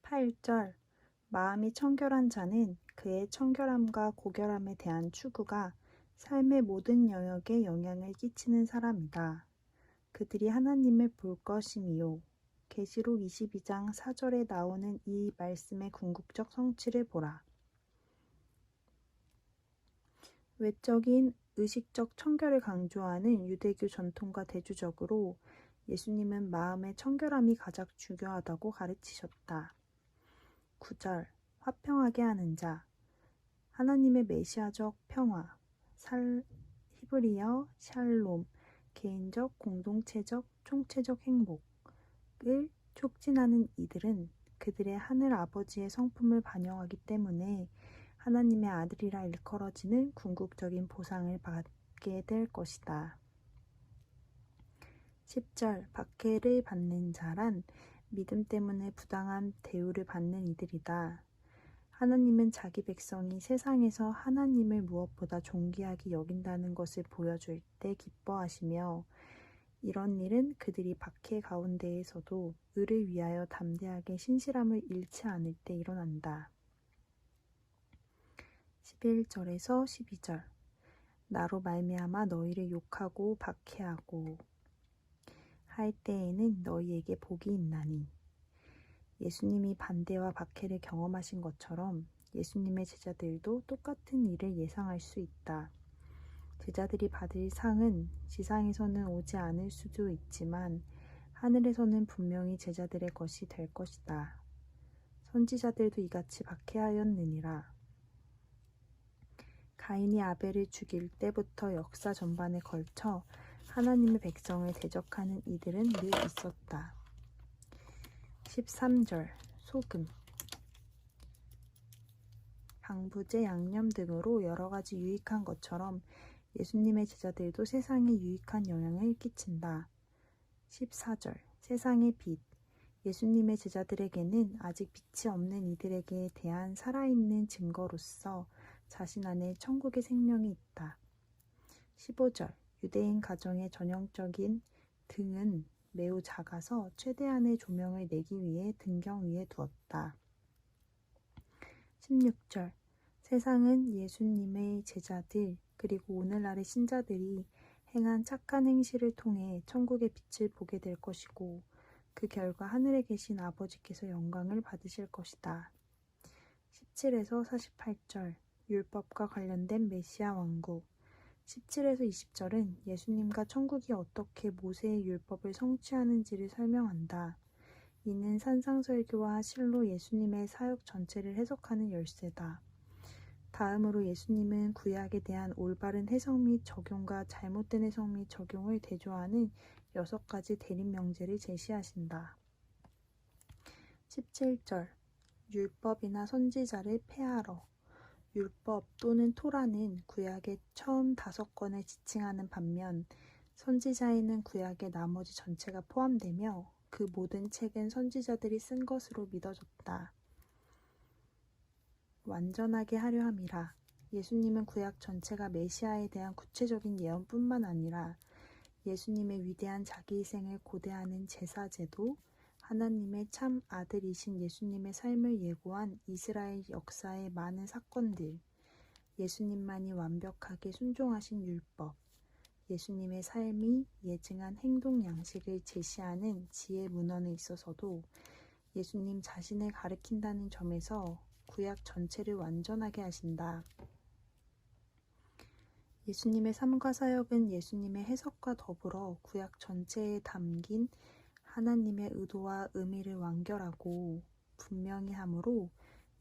8절 마음이 청결한 자는 그의 청결함과 고결함에 대한 추구가 삶의 모든 영역에 영향을 끼치는 사람이다. 그들이 하나님을 볼 것이미요. 계시록 22장 4절에 나오는 이 말씀의 궁극적 성취를 보라. 외적인 의식적 청결을 강조하는 유대교 전통과 대조적으로 예수님은 마음의 청결함이 가장 중요하다고 가르치셨다. 9절 화평하게 하는 자 하나님의 메시아적 평화 히브리어 샬롬 개인적, 공동체적, 총체적 행복을 촉진하는 이들은 그들의 하늘 아버지의 성품을 반영하기 때문에 하나님의 아들이라 일컬어지는 궁극적인 보상을 받게 될 것이다. 10절 박해를 받는 자란 믿음 때문에 부당한 대우를 받는 이들이다. 하나님은 자기 백성이 세상에서 하나님을 무엇보다 존귀하게 여긴다는 것을 보여줄 때 기뻐하시며 이런 일은 그들이 박해 가운데에서도 의를 위하여 담대하게 신실함을 잃지 않을 때 일어난다. 11절에서 12절 나로 말미암아 너희를 욕하고 박해하고 할 때에는 너희에게 복이 있나니 예수님이 반대와 박해를 경험하신 것처럼 예수님의 제자들도 똑같은 일을 예상할 수 있다. 제자들이 받을 상은 지상에서는 오지 않을 수도 있지만 하늘에서는 분명히 제자들의 것이 될 것이다. 선지자들도 이같이 박해하였느니라. 가인이 아벨을 죽일 때부터 역사 전반에 걸쳐 하나님의 백성을 대적하는 이들은 늘 있었다. 13절 소금 방부제, 양념 등으로 여러 가지 유익한 것처럼 예수님의 제자들도 세상에 유익한 영향을 끼친다. 14절 세상의 빛 예수님의 제자들에게는 아직 빛이 없는 이들에게 대한 살아있는 증거로서 자신 안에 천국의 생명이 있다. 15절 유대인 가정의 전형적인 등은 매우 작아서 최대한의 조명을 내기 위해 등경 위에 두었다. 16절 세상은 예수님의 제자들 그리고 오늘날의 신자들이 행한 착한 행실을 통해 천국의 빛을 보게 될 것이고 그 결과 하늘에 계신 아버지께서 영광을 받으실 것이다. 17에서 48절 율법과 관련된 메시아 왕국 17에서 20절은 예수님과 천국이 어떻게 모세의 율법을 성취하는지를 설명한다. 이는 산상설교와 실로 예수님의 사역 전체를 해석하는 열쇠다. 다음으로 예수님은 구약에 대한 올바른 해석 및 적용과 잘못된 해석 및 적용을 대조하는 6가지 대립명제를 제시하신다. 17절 율법이나 선지자를 폐하러 율법 또는 토라는 구약의 처음 5권을 지칭하는 반면 선지자에는 구약의 나머지 전체가 포함되며 그 모든 책은 선지자들이 쓴 것으로 믿어졌다. 완전하게 하려 함이라. 예수님은 구약 전체가 메시아에 대한 구체적인 예언뿐만 아니라 예수님의 위대한 자기희생을 고대하는 제사제도, 하나님의 참 아들이신 예수님의 삶을 예고한 이스라엘 역사의 많은 사건들, 예수님만이 완벽하게 순종하신 율법, 예수님의 삶이 예증한 행동 양식을 제시하는 지혜 문헌에 있어서도 예수님 자신을 가리킨다는 점에서 구약 전체를 완전하게 하신다. 예수님의 삶과 사역은 예수님의 해석과 더불어 구약 전체에 담긴 하나님의 의도와 의미를 완결하고 분명히 하므로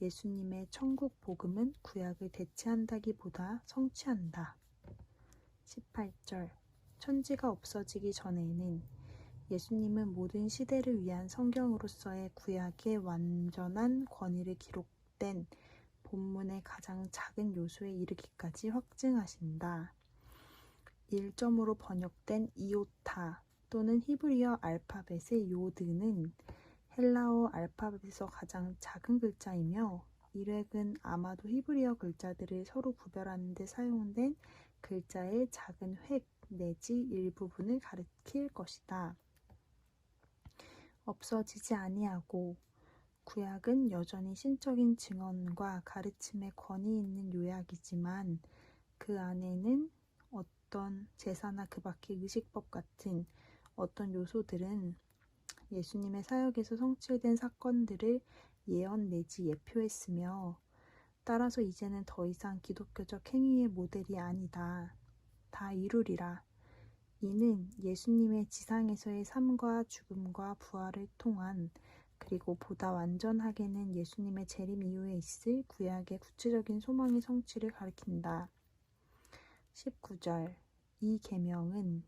예수님의 천국 복음은 구약을 대체한다기보다 성취한다. 18절 천지가 없어지기 전에는 예수님은 모든 시대를 위한 성경으로서의 구약의 완전한 권위를 기록된 본문의 가장 작은 요소에 이르기까지 확증하신다. 1점으로 번역된 이오타 또는 히브리어 알파벳의 요드는 헬라어 알파벳에서 가장 작은 글자이며 이 획은 아마도 히브리어 글자들을 서로 구별하는 데 사용된 글자의 작은 획 내지 일부분을 가리킬 것이다. 없어지지 아니하고 구약은 여전히 신적인 증언과 가르침에 권위 있는 요약이지만 그 안에는 어떤 제사나 그 밖의 의식법 같은 어떤 요소들은 예수님의 사역에서 성취된 사건들을 예언 내지 예표했으며 따라서 이제는 더 이상 기독교적 행위의 모델이 아니다. 다 이루리라. 이는 예수님의 지상에서의 삶과 죽음과 부활을 통한 그리고 보다 완전하게는 예수님의 재림 이후에 있을 구약의 구체적인 소망의 성취를 가리킨다. 19절 이 계명은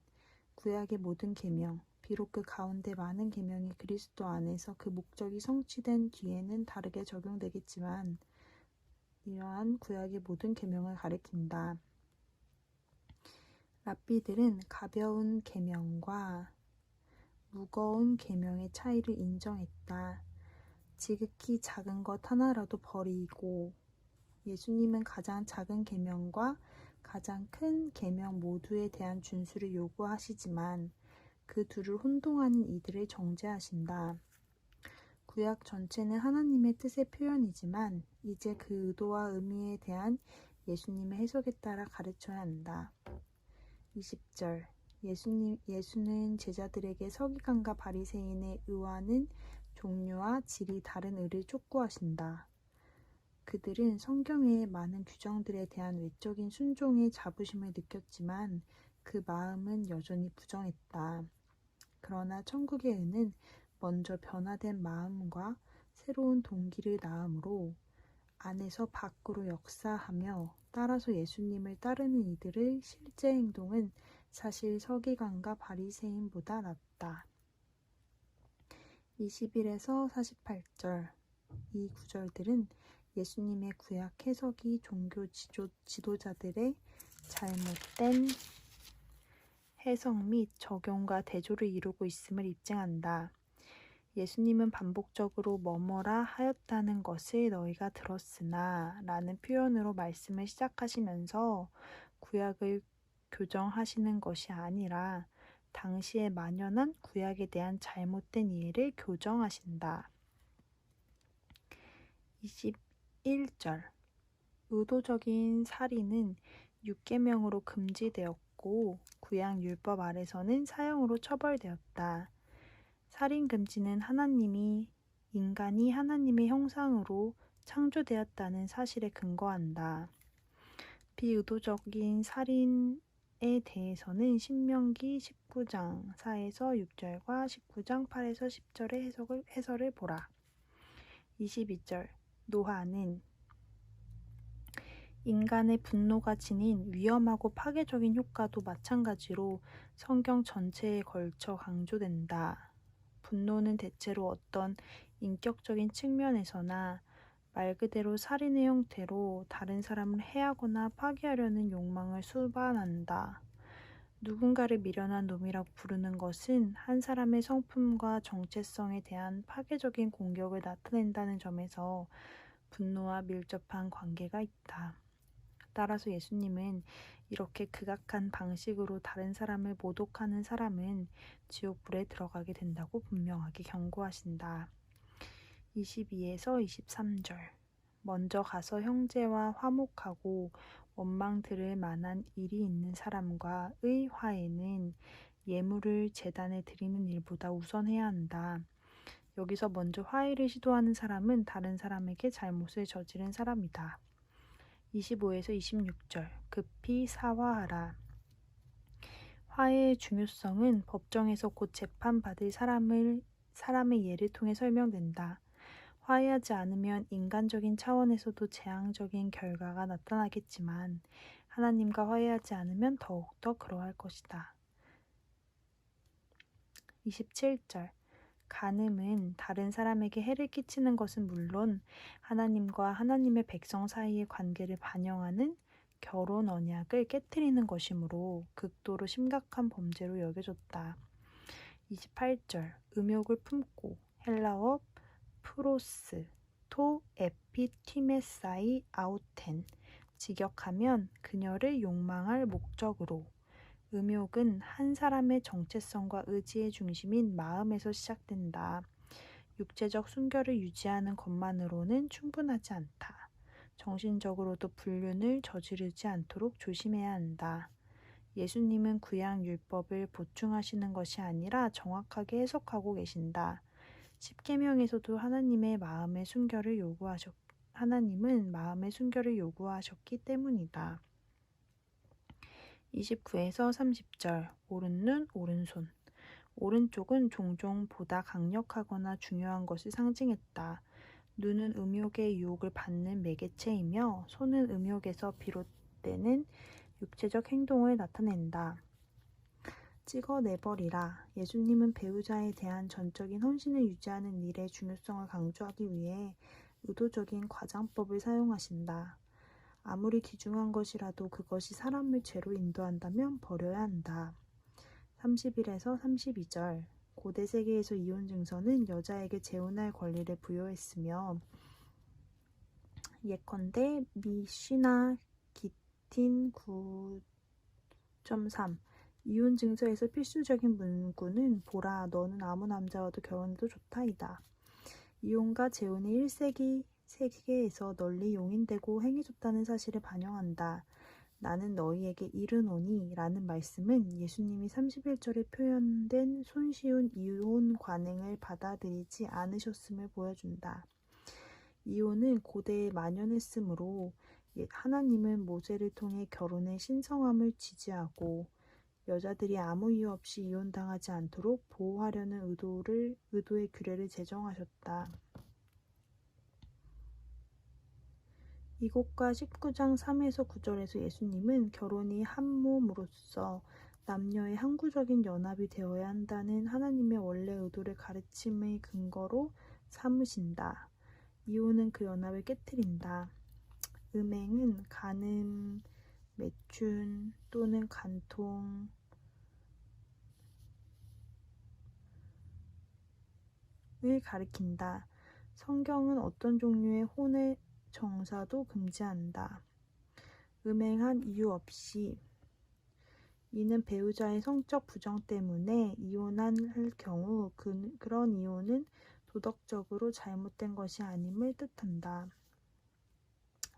구약의 모든 계명, 비록 그 가운데 많은 계명이 그리스도 안에서 그 목적이 성취된 뒤에는 다르게 적용되겠지만 이러한 구약의 모든 계명을 가리킨다. 랍비들은 가벼운 계명과 무거운 계명의 차이를 인정했다. 지극히 작은 것 하나라도 버리고 예수님은 가장 작은 계명과 가장 큰 계명 모두에 대한 준수를 요구하시지만 그 둘을 혼동하는 이들을 정죄하신다. 구약 전체는 하나님의 뜻의 표현이지만 이제 그 의도와 의미에 대한 예수님의 해석에 따라 가르쳐야 한다. 20절 예수는 제자들에게 서기관과 바리새인의 의와는 종류와 질이 다른 의를 촉구하신다. 그들은 성경의 많은 규정들에 대한 외적인 순종의 자부심을 느꼈지만 그 마음은 여전히 부정했다. 그러나 천국의 의는 먼저 변화된 마음과 새로운 동기를 낳음으로 안에서 밖으로 역사하며 따라서 예수님을 따르는 이들의 실제 행동은 사실 서기관과 바리새인보다 낫다. 21에서 48절 이 구절들은 예수님의 구약 해석이 종교 지도자들의 잘못된 해석 및 적용과 대조를 이루고 있음을 입증한다. 예수님은 반복적으로 뭐뭐라 하였다는 것을 너희가 들었으나 라는 표현으로 말씀을 시작하시면서 구약을 교정하시는 것이 아니라 당시에 만연한 구약에 대한 잘못된 이해를 교정하신다. 21절 의도적인 살인은 6계명으로 금지되었고 구약 율법 아래서는 사형으로 처벌되었다. 살인 금지는 인간이 하나님의 형상으로 창조되었다는 사실에 근거한다. 비의도적인 살인에 대해서는 신명기 19장 4에서 6절과 19장 8에서 10절의 해설을 보라. 22절 노화는 인간의 분노가 지닌 위험하고 파괴적인 효과도 마찬가지로 성경 전체에 걸쳐 강조된다. 분노는 대체로 어떤 인격적인 측면에서나 말 그대로 살인의 형태로 다른 사람을 해하거나 파괴하려는 욕망을 수반한다. 누군가를 미련한 놈이라고 부르는 것은 한 사람의 성품과 정체성에 대한 파괴적인 공격을 나타낸다는 점에서 분노와 밀접한 관계가 있다. 따라서 예수님은 이렇게 극악한 방식으로 다른 사람을 모독하는 사람은 지옥불에 들어가게 된다고 분명하게 경고하신다. 22에서 23절 먼저 가서 형제와 화목하고 원망 들을 만한 일이 있는 사람과의 화해는 예물을 제단에 드리는 일보다 우선해야 한다. 여기서 먼저 화해를 시도하는 사람은 다른 사람에게 잘못을 저지른 사람이다. 25에서 26절 급히 사화하라. 화해의 중요성은 법정에서 곧 재판받을 사람의 예를 통해 설명된다. 화해하지 않으면 인간적인 차원에서도 재앙적인 결과가 나타나겠지만 하나님과 화해하지 않으면 더욱더 그러할 것이다. 27절 간음은 다른 사람에게 해를 끼치는 것은 물론 하나님과 하나님의 백성 사이의 관계를 반영하는 결혼 언약을 깨트리는 것이므로 극도로 심각한 범죄로 여겨졌다. 28절 음욕을 품고 헬라어 프로스 토 에피티메사이 아우텐 직역하면 그녀를 욕망할 목적으로 음욕은 한 사람의 정체성과 의지의 중심인 마음에서 시작된다. 육체적 순결을 유지하는 것만으로는 충분하지 않다. 정신적으로도 불륜을 저지르지 않도록 조심해야 한다. 예수님은 구약 율법을 보충하시는 것이 아니라 정확하게 해석하고 계신다. 십계명에서도 하나님은 마음의 순결을 요구하셨기 때문이다. 29에서 30절 오른눈 오른손 오른쪽은 종종 보다 강력하거나 중요한 것을 상징했다. 눈은 음욕의 유혹을 받는 매개체이며 손은 음욕에서 비롯되는 육체적 행동을 나타낸다. 찍어내버리라. 예수님은 배우자에 대한 전적인 헌신을 유지하는 일의 중요성을 강조하기 위해 의도적인 과장법을 사용하신다. 아무리 귀중한 것이라도 그것이 사람을 죄로 인도한다면 버려야 한다. 31에서 32절 고대 세계에서 이혼 증서는 여자에게 재혼할 권리를 부여했으며 예컨대 미시나 기틴 9.3 이혼 증서에서 필수적인 문구는 보라 너는 아무 남자와도 결혼해도 좋다이다. 이혼과 재혼이 1세기 세계에서 널리 용인되고 행해졌다는 사실을 반영한다. 나는 너희에게 이르노니 라는 말씀은 예수님이 31절에 표현된 손쉬운 이혼 관행을 받아들이지 않으셨음을 보여준다. 이혼은 고대에 만연했으므로 하나님은 모세를 통해 결혼의 신성함을 지지하고 여자들이 아무 이유 없이 이혼당하지 않도록 보호하려는 의도의 규례를 제정하셨다. 이곳과 19장 3에서 9절에서 예수님은 결혼이 한 몸으로서 남녀의 항구적인 연합이 되어야 한다는 하나님의 원래 의도를 가르침의 근거로 삼으신다. 이혼은 그 연합을 깨트린다. 음행은 간음, 매춘 또는 간통을 가리킨다. 성경은 어떤 종류의 혼의 정사도 금지한다. 음행한 이유 없이 이는 배우자의 성적 부정 때문에 이혼할 경우 그런 이혼은 도덕적으로 잘못된 것이 아님을 뜻한다.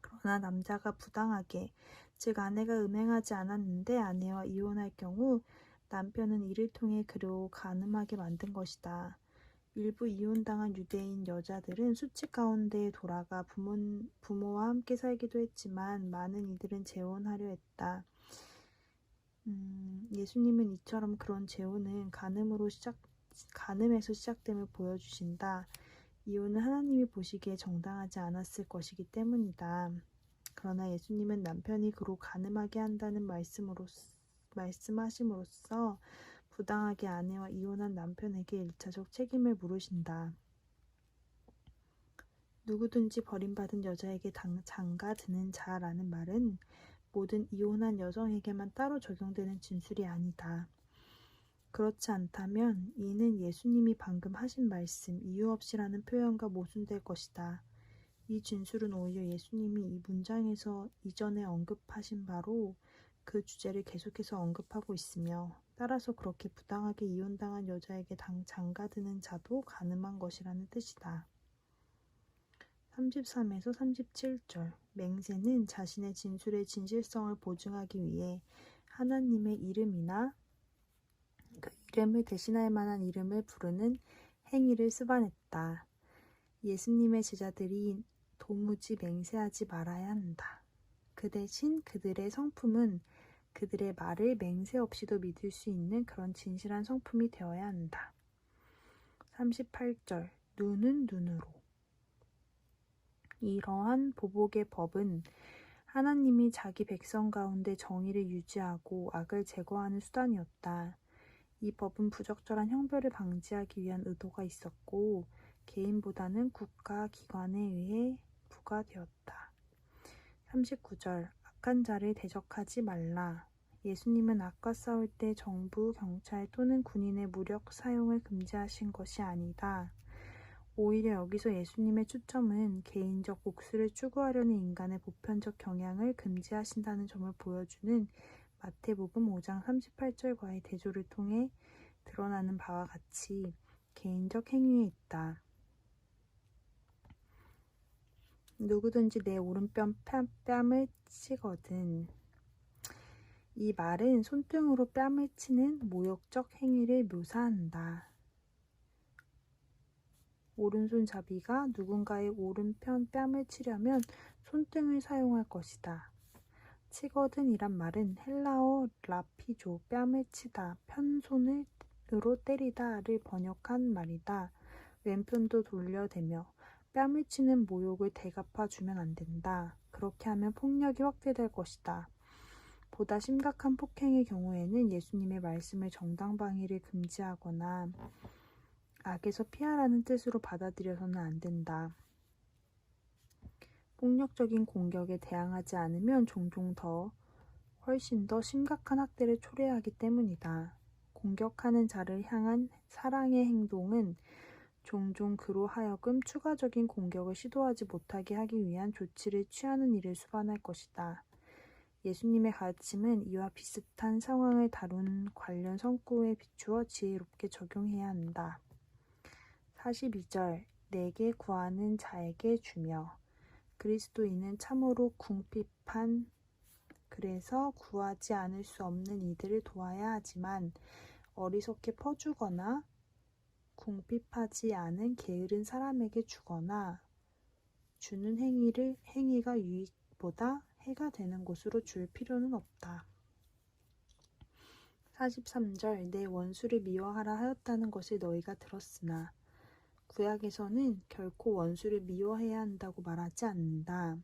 그러나 남자가 부당하게 즉 아내가 음행하지 않았는데 아내와 이혼할 경우 남편은 이를 통해 그로 간음하게 만든 것이다. 일부 이혼당한 유대인 여자들은 수치 가운데 돌아가 부모와 함께 살기도 했지만 많은 이들은 재혼하려 했다. 예수님은 이처럼 그런 재혼은 간음에서 시작됨을 보여주신다. 이혼은 하나님이 보시기에 정당하지 않았을 것이기 때문이다. 그러나 예수님은 남편이 그로 간음하게 한다는 말씀하심으로써 부당하게 아내와 이혼한 남편에게 1차적 책임을 물으신다. 누구든지 버림받은 여자에게 장가드는 자라는 말은 모든 이혼한 여성에게만 따로 적용되는 진술이 아니다. 그렇지 않다면 이는 예수님이 방금 하신 말씀 이유 없이라는 표현과 모순될 것이다. 이 진술은 오히려 예수님이 이 문장에서 이전에 언급하신 바로 그 주제를 계속해서 언급하고 있으며 따라서 그렇게 부당하게 이혼당한 여자에게 장가드는 자도 간음한 것이라는 뜻이다. 33에서 37절 맹세는 자신의 진술의 진실성을 보증하기 위해 하나님의 이름이나 그 이름을 대신할 만한 이름을 부르는 행위를 수반했다. 예수님의 제자들이 도무지 맹세하지 말아야 한다. 그 대신 그들의 성품은 그들의 말을 맹세 없이도 믿을 수 있는 그런 진실한 성품이 되어야 한다. 38절 눈은 눈으로 이러한 보복의 법은 하나님이 자기 백성 가운데 정의를 유지하고 악을 제거하는 수단이었다. 이 법은 부적절한 형벌을 방지하기 위한 의도가 있었고 개인보다는 국가, 기관에 의해 부과되었다. 39절 악한 자를 대적하지 말라. 예수님은 악과 싸울 때 정부, 경찰 또는 군인의 무력 사용을 금지하신 것이 아니다. 오히려 여기서 예수님의 초점은 개인적 몫을 추구하려는 인간의 보편적 경향을 금지하신다는 점을 보여주는 마태복음 5장 38절과의 대조를 통해 드러나는 바와 같이 개인적 행위에 있다. 누구든지 내 오른편 뺨을 치거든. 이 말은 손등으로 뺨을 치는 모욕적 행위를 묘사한다. 오른손잡이가 누군가의 오른편 뺨을 치려면 손등을 사용할 것이다. 치거든이란 말은 헬라어 라피조, 뺨을 치다, 편손으로 때리다를 번역한 말이다. 왼편도 돌려대며 뺨을 치는 모욕을 대갚아 주면 안 된다. 그렇게 하면 폭력이 확대될 것이다. 보다 심각한 폭행의 경우에는 예수님의 말씀을 정당방위를 금지하거나 악에서 피하라는 뜻으로 받아들여서는 안 된다. 폭력적인 공격에 대항하지 않으면 종종 훨씬 더 심각한 학대를 초래하기 때문이다. 공격하는 자를 향한 사랑의 행동은 종종 그로 하여금 추가적인 공격을 시도하지 못하게 하기 위한 조치를 취하는 일을 수반할 것이다. 예수님의 가르침은 이와 비슷한 상황을 다룬 관련 성구에 비추어 지혜롭게 적용해야 한다. 42절 내게 구하는 자에게 주며 그리스도인은 참으로 궁핍한 그래서 구하지 않을 수 없는 이들을 도와야 하지만 어리석게 퍼주거나 궁핍하지 않은 게으른 사람에게 주거나 주는 행위가 유익보다 해가 되는 곳으로 줄 필요는 없다. 43절 내 원수를 미워하라 하였다는 것을 너희가 들었으나 구약에서는 결코 원수를 미워해야 한다고 말하지 않는다.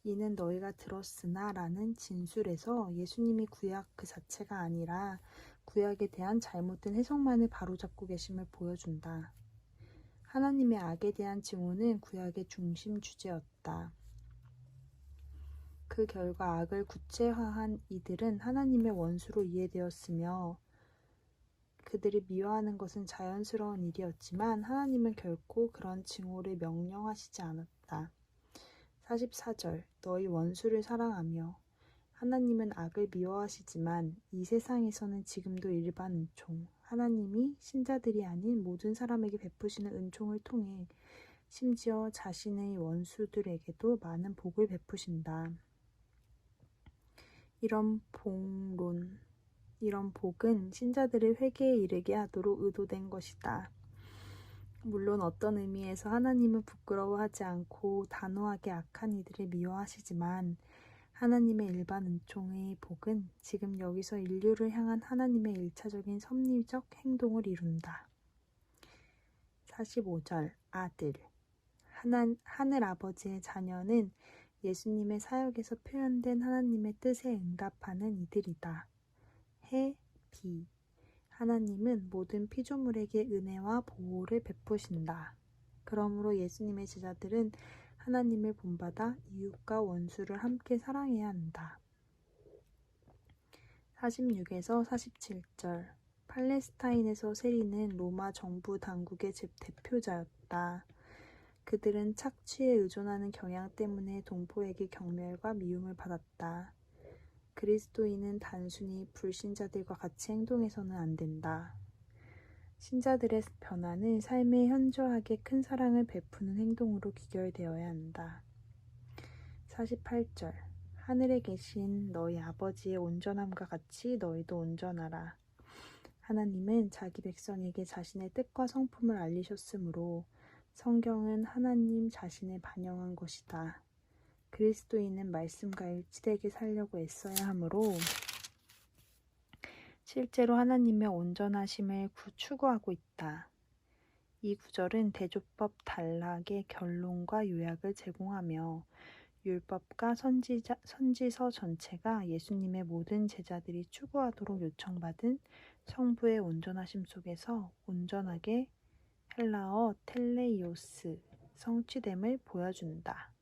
이는 너희가 들었으나 라는 진술에서 예수님이 구약 그 자체가 아니라 구약에 대한 잘못된 해석만을 바로잡고 계심을 보여준다. 하나님의 악에 대한 증오는 구약의 중심 주제였다. 그 결과 악을 구체화한 이들은 하나님의 원수로 이해되었으며 그들을 미워하는 것은 자연스러운 일이었지만 하나님은 결코 그런 증오를 명령하시지 않았다. 44절 너희 원수를 사랑하며 하나님은 악을 미워하시지만 이 세상에서는 지금도 일반 은총 하나님이 신자들이 아닌 모든 사람에게 베푸시는 은총을 통해 심지어 자신의 원수들에게도 많은 복을 베푸신다. 이런 복은 신자들을 회개에 이르게 하도록 의도된 것이다. 물론 어떤 의미에서 하나님은 부끄러워하지 않고 단호하게 악한 이들을 미워하시지만 하나님의 일반 은총의 복은 지금 여기서 인류를 향한 하나님의 일차적인 섭리적 행동을 이룬다. 45절 아들 하늘 아버지의 자녀는 예수님의 사역에서 표현된 하나님의 뜻에 응답하는 이들이다. 비 하나님은 모든 피조물에게 은혜와 보호를 베푸신다. 그러므로 예수님의 제자들은 하나님을 본받아 이웃과 원수를 함께 사랑해야 한다. 46에서 47절 팔레스타인에서 세리는 로마 정부 당국의 대표자였다. 그들은 착취에 의존하는 경향 때문에 동포에게 경멸과 미움을 받았다. 그리스도인은 단순히 불신자들과 같이 행동해서는 안 된다. 신자들의 변화는 삶에 현저하게 큰 사랑을 베푸는 행동으로 귀결되어야 한다. 48절 하늘에 계신 너희 아버지의 온전함과 같이 너희도 온전하라. 하나님은 자기 백성에게 자신의 뜻과 성품을 알리셨으므로 성경은 하나님 자신을 반영한 것이다. 그리스도인은 말씀과 일치되게 살려고 애써야 하므로 실제로 하나님의 온전하심을 추구하고 있다. 이 구절은 대조법 단락의 결론과 요약을 제공하며 율법과 선지서 전체가 예수님의 모든 제자들이 추구하도록 요청받은 성부의 온전하심 속에서 온전하게 헬라어 텔레이오스 성취됨을 보여준다.